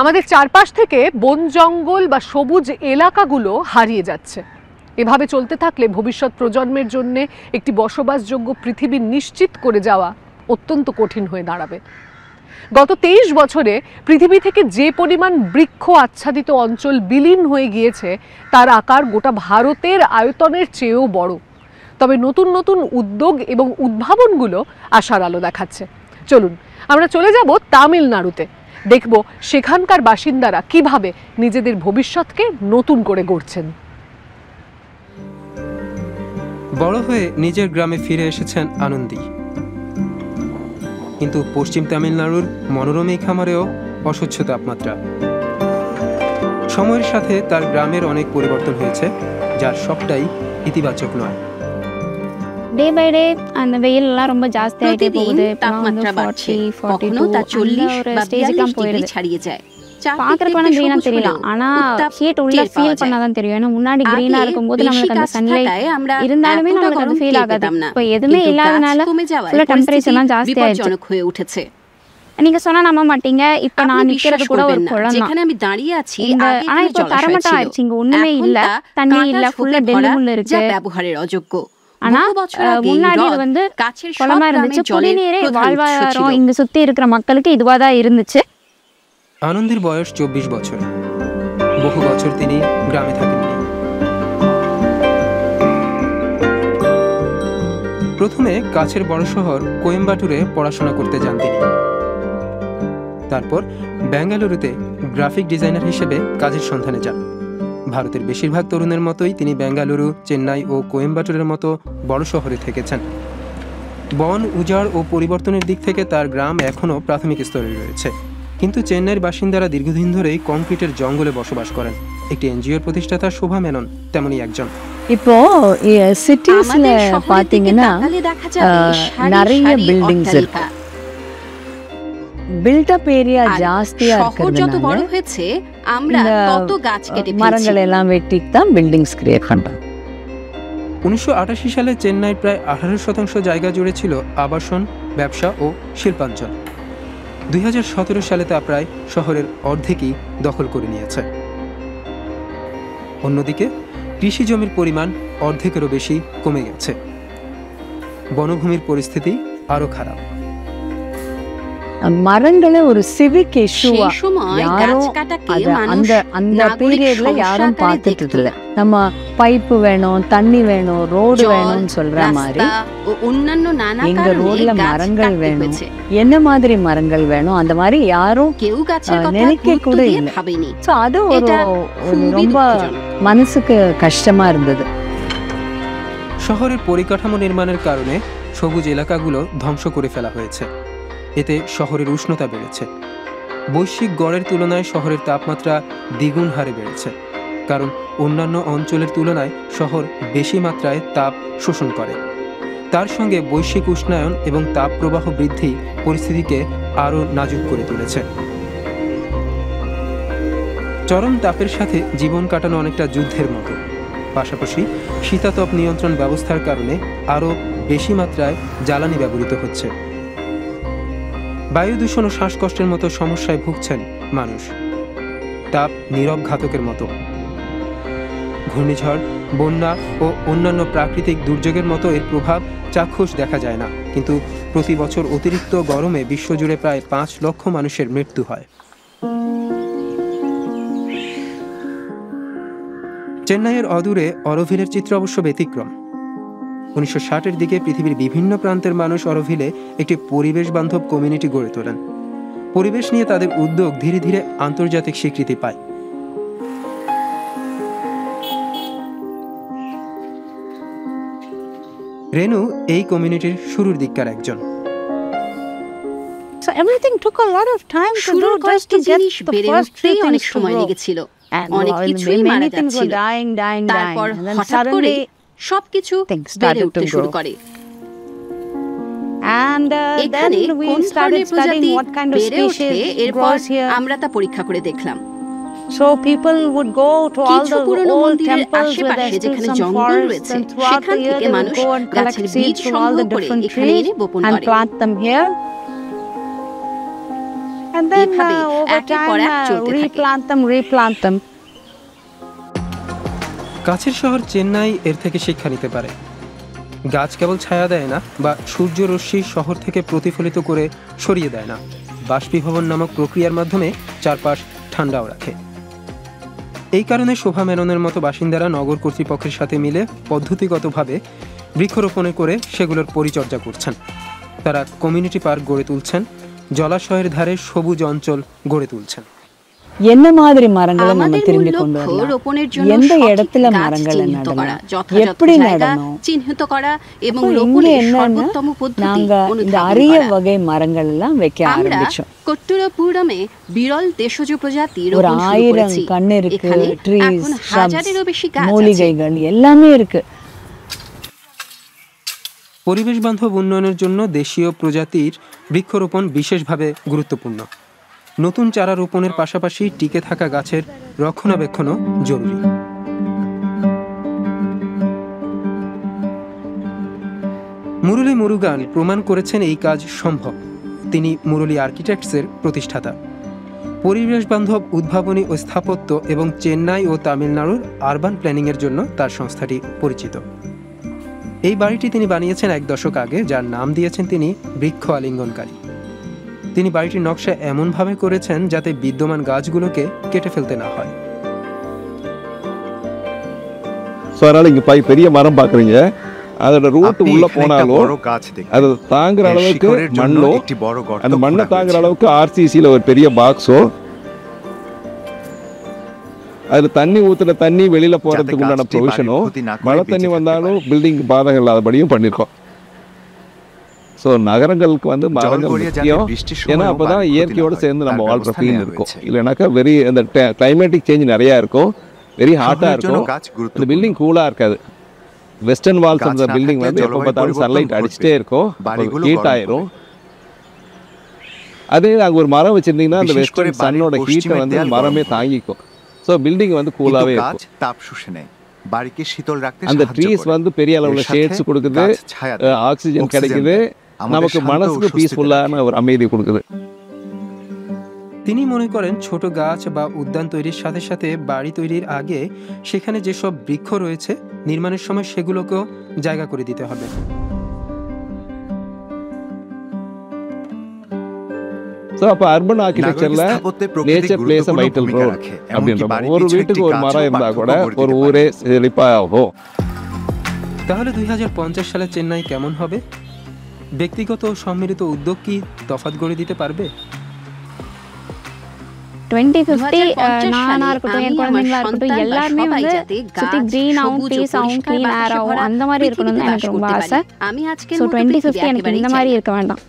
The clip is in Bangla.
আমাদের চারপাশ থেকে বন জঙ্গল বা সবুজ এলাকাগুলো হারিয়ে যাচ্ছে। এভাবে চলতে থাকলে ভবিষ্যৎ প্রজন্মের জন্য একটি বসবাসযোগ্য পৃথিবী নিশ্চিত করে যাওয়া অত্যন্ত কঠিন হয়ে দাঁড়াবে। গত 23 বছরে পৃথিবী থেকে যে পরিমাণ বৃক্ষ আচ্ছাদিত অঞ্চল বিলীন হয়ে গিয়েছে তার আকার গোটা ভারতের আয়তনের চেয়েও বড়। তবে নতুন নতুন উদ্যোগ এবং উদ্ভাবনগুলো আশার আলো দেখাচ্ছে। চলুন আমরা চলে যাব তামিলনাড়ুতে, দেখব সেখানকার বাসিন্দারা কিভাবে নিজেদের ভবিষ্যৎকে নতুন করে গড়ছেন। বড় হয়ে নিজের গ্রামে ফিরে এসেছেন আনন্দী, কিন্তু পশ্চিম তামিলনাড়ুর মনোরম এই খামারেও অস্বচ্ছ তাপমাত্রা। সময়ের সাথে তার গ্রামের অনেক পরিবর্তন হয়েছে, যার সবটাই ইতিবাচক নয়। ডে বাই ডে அந்த வெயில் எல்லாம் ரொம்ப ஜாஸ்தி ஆயிட்டே போகுது. তাপমাত্রা বাড়ছে, কখনো তা 40 বা 42 ডিগ্রি ছাড়িয়ে যায়। பாக்குறதுக்கு வேணா கிரீனா தெரியலாம், ஆனா ஹீட் உள்ள ஃபீல் பண்ணாதான் தெரியும். ஏன்னா முன்னாடி கிரீனா இருக்கும்போது நமக்கு அந்த சன்லைட் இருந்தாலுமே நமக்கு அது ஃபீல் ஆகாது. இப்போ எதுவுமே இல்லாதனால ஃபுல்லா டெம்பரேச்சர்லாம் ஜாஸ்தி ஆயிடுச்சு. நீங்க சொன்னா நம்ப மாட்டீங்க, இப்ப நான் நிக்கிறது கூட ஒரு குளம் தான். আমি দাঁড়িয়ে আছি, ஆனா இப்போ தரமட்டம் ஆயிடுச்சு, இங்க ஒண்ணுமே இல்ல, தண்ணி இல்ல, ஃபுல்லா டெல்லு முள்ள இருக்கு. ব্যবহারের অযোগ্য। ஆனா முன்னாடி இது வந்து குளமா இருந்துச்சு, குடிநீரே வாழ்வாதாரம் இங்க சுத்தி இருக்கிற மக்களுக்கு இதுவா தான் இருந்துச்சு। আনন্দের বয়স 24 বছর। বহু বছর তিনি গ্রামে থাকেননি। প্রথমে কাছের বড় শহর কোয়েম্বাটুরে পড়াশোনা করতে যান তিনি। তারপর বেঙ্গালুরুতে গ্রাফিক ডিজাইনার হিসেবে কাজের সন্ধানে যান। ভারতের বেশিরভাগ তরুণের মতোই তিনি বেঙ্গালুরু, চেন্নাই ও কোয়েম্বাটুরের মতো বড় শহরে থেকেছেন। বন উজাড় ও পরিবর্তনের দিক থেকে তার গ্রাম এখনও প্রাথমিক স্তরে রয়েছে, কিন্তু চেন্নাইয়ের বাসিন্দারা দীর্ঘদিন ধরেই কংক্রিটের জঙ্গলে বসবাস করেন। একটি এনজিওর প্রতিষ্ঠাতা শোভা মেনন তেমনই একজন। இப்போ சிட்டிஸ்ல பாத்தீங்கன்னா நிறைய பில்டிங்ஸ் இருக்கு, பில்டப் ஏரியா ஜாஸ்தியா இருக்கிறதுனால மரங்கள் எல்லாம் வெட்டிட்டு தான் பில்டிங்ஸ் கிரியேட் பண்றோம்। 1988 সালে চেন্নাইয়ের প্রায় 18% জায়গা জুড়ে ছিল আবাসন, ব্যবসা ও শিল্পাঞ্চল। 2017 সালে তা প্রায় শহরের অর্ধেকই দখল করে নিয়েছে। অন্যদিকে কৃষি জমির পরিমাণ অর্ধেকেরও বেশি কমে গেছে। বনভূমির পরিস্থিতি আরো খারাপ। மரங்களை ஒரு சிவிக் இஷ்யூவா யாரும் அந்த பீரியட்ல யாரும் பார்த்துட்டு இல்ல. நம்ம பைப்பு வேணும், தண்ணி வேணும், ரோடு வேணும்னு சொல்ற மாதிரி எங்க ரோட்ல மரங்கள் வேணும், என்ன மாதிரி மரங்கள் வேணும், அந்த மாதிரி யாரும் நினைக்க கூட இல்லை. சோ அது ஒரு ரொம்ப மனசுக்கு கஷ்டமா இருந்தது। শহরের পরিকাঠামো নির্মাণের কারণে সবুজ এলাকাগুলো ধ্বংস করে ফেলা হয়েছে। এতে শহরের উষ্ণতা বেড়েছে। বৈশ্বিক গড়ের তুলনায় শহরের তাপমাত্রা দ্বিগুণ হারে বেড়েছে, কারণ অন্যান্য অঞ্চলের তুলনায় শহর বেশি মাত্রায় তাপ শোষণ করে। তার সঙ্গে বৈশ্বিক উষ্ণায়ন এবং তাপ প্রবাহ বৃদ্ধি পরিস্থিতিকে আরও নাজুক করে তুলেছে। চরম তাপের সাথে জীবন কাটানো অনেকটা যুদ্ধের মতো। পাশাপাশি শীতাতপ নিয়ন্ত্রণ ব্যবস্থার কারণে আরও বেশি মাত্রায় জ্বালানি ব্যবহৃত হচ্ছে। বায়ু দূষণ ও শ্বাসকষ্টের মতো সমস্যায় ভুগছেন মানুষ। তাপ নীরব ঘাতকের মতো। ঘূর্ণিঝড়, বন্যা ও অন্যান্য প্রাকৃতিক দুর্যোগের মতো এর প্রভাব চাক্ষুষ দেখা যায় না, কিন্তু প্রতি বছর অতিরিক্ত গরমে বিশ্বজুড়ে প্রায় 5 লক্ষ মানুষের মৃত্যু হয়। চেন্নাইয়ের অদূরে অরোভিলের চিত্র অবশ্য ব্যতিক্রম। 1960-এর দিকে পৃথিবীর বিভিন্ন প্রান্তের মানুষ অরোভিলে একটি পরিবেশ বান্ধব কমিউনিটি গড়ে তোলেন। পরিবেশ নিয়ে তাদের উদ্যোগ ধীরে ধীরে আন্তর্জাতিক স্বীকৃতি পায়। রেনু এই কমিউনিটির শুরুর দিককার একজন। So everything took a lot of time to do just to get the first few things to grow. অনেক কিছুই মারা যাচ্ছিল, তারপর হঠাৎ করে সবকিছু বেড়ে উঠতে শুরু করে। And then we started studying what kind of species grows here. আমরা তা পরীক্ষা করে দেখলাম। So people would go to all the old temples where there's still some forests, and throughout the year they would go and collect seeds from all the different trees and plant them here. And then এভাবে over একের পর time এক চলতে থাকে। replant them. কাছের শহর চেন্নাই এর থেকে শিক্ষা নিতে পারে। গাছ কেবল ছায়া দেয় না বা সূর্যরশ্মি শহর থেকে প্রতিফলিত করে সরিয়ে দেয় না, বাষ্পীভবন নামক প্রক্রিয়ার মাধ্যমে চারপাশ ঠান্ডাও রাখে। এই কারণে শোভা মেননের মতো বাসিন্দারা নগর কর্তৃপক্ষের সাথে মিলে পদ্ধতিগতভাবে বৃক্ষরোপণ করে সেগুলোর পরিচর্যা করছেন। তারা কমিউনিটি পার্ক গড়ে তুলছেন, জলাশয়ের ধারে সবুজ অঞ্চল গড়ে তুলছেন। என்ன மாதிரி மரங்களை நம்ம আমাদের திரும்பி মূল கொண்டு লক্ষ্য வரலாம்? রোপণের জন্য எந்த সঠিক இடத்துல গাছ மரங்களை চিহ্নিত করা, நடணும், যথাযথ எப்படி জায়গা நடணும்? চিহ্নিত করা এবং அப்போ இங்க রোপণের என்னன்னா সর্বোত্তম পদ্ধতি நாங்க இந்த অনুধাবন அரிய করা। வகை மரங்கள் எல்லாம் வைக்க আমরা ஆரம்பிச்சோம். কট্টুরাপুরমে বিরল দেশজ প্রজাতি ஒரு রোপণ শুরু 1000 করেছি। கண்ணு இருக்கு, এখানে ட்ரீஸ், এখন হাজারেরও বেশি গাছ আছে। மூலிகைகள் எல்லாமே இருக்கு. পরিবেশ বান্ধব উন্নয়নের জন্য দেশীয় প্রজাতির বৃক্ষরোপণ বিশেষভাবে গুরুত্বপূর্ণ। নতুন চারা রোপণের পাশাপাশি টিকে থাকা গাছের রক্ষণাবেক্ষণও জরুরি। মুরলী মুরুগান প্রমাণ করেছেন এই কাজ সম্ভব। তিনি মুরলী আর্কিটেক্টসের প্রতিষ্ঠাতা। পরিবেশ বান্ধব উদ্ভাবনী ও স্থাপত্য এবং চেন্নাই ও তামিলনাড়ুর আরবান প্ল্যানিংয়ের জন্য তার সংস্থাটি পরিচিত। এই বাড়িটি তিনি বানিয়েছেন 1 দশক আগে, যার নাম দিয়েছেন তিনি বৃক্ষ আলিঙ্গনকারী। তিনি বাড়িটির নকশা এমনভাবে করেছেন যাতে বিদ্যমান গাছগুলোকে কেটে ফেলতে না হয়। ஸோ அதனால இங்க பெரிய மரம் பாக்குறீங்க, அதோட ரூட் உள்ள போனாலும் அது தாங்குற அளவுக்கு மண்ணோ அந்த மண்ணை தாங்குற அளவுக்கு ஆர்சிசியில் ஒரு பெரிய பாக்ஸோ, அதுல தண்ணி ஊத்துற தண்ணி வெளியில போறதுக்கு உண்டான ப்ரொவிஷனோ, மழை தண்ணி வந்தாலும் பில்டிங் பாதகம் இல்லாதபடியும் பண்ணிருக்கோம். ஸோ நகரங்களுக்கு வந்து மரங்கள் முக்கியம். ஏன்னா அப்பதான் இயற்கையோடு சேர்ந்து நம்ம வாழ்ற ஃபீல் இருக்கும். இல்லைனாக்கா வெரி அந்த கிளைமேட்டிக் சேஞ்ச் நிறைய இருக்கும், வெரி ஹாட்டா இருக்கும், அந்த பில்டிங் கூலா இருக்காது. வெஸ்டர்ன் வால்ஸ் அந்த பில்டிங் வந்து எப்போ பார்த்தாலும் சன்லைட் அடிச்சுட்டே இருக்கும், ஹீட் ஆயிரும். அதே அங்கே ஒரு மரம் வச்சிருந்தீங்கன்னா அந்த வெஸ்டர்ன் சன்னோட ஹீட்டை வந்து மரமே தாங்கிக்கும். ஸோ பில்டிங் வந்து கூலாவே இருக்கும். তাপ শুষে নেয়, বাড়িকে শীতল রাখতে அந்த সাহায্য ட்ரீஸ் করে। வந்து பெரிய அளவுல ஷேட்ஸ் கொடுக்குது, ஆக்சிஜன் கிடைக்குது, நமக்கு মনসুকে পিসফুলাன ஒரு அமைதி கொடுக்குது। তিনি মনে করেন ছোট গাছ বা উদ্যান তৈরির সাথে সাথে বাড়ি তৈরির আগে সেখানে যেসব বৃক্ষ রয়েছে নির্মাণের সময় সেগুলোকেও জায়গা করে দিতে হবে। ஸோ அப்போ அர்பன் ஆர்கிடெக்சர்ல nature plays a vital role அப்படின்ற ஒரு வீட்டுக்கு ஒரு மரம் இருந்தா கூட ஒரு ஊரே செழிப்பாகும்। তাহলে 2050 সালে চেন্নাই কেমন হবে? ব্যক্তিগত ও সম্মিলিত উদ্যোগ কি তফাৎ গড়ে দিতে পারবে? 2050 நானா இருக்கட்டும், என் குழந்தைங்களா இருக்கட்டும், எல்லாருமே வந்து சுத்தி கிரீன் ஆகும், பீஸ் ஆகும், கிளீன் ஏர் ஆகும், அந்த மாதிரி இருக்கணும்னு எனக்கு ரொம்ப ஆசை. ஸோ 2050 எனக்கு இந்த மாதிரி இருக்க வேண்டாம்.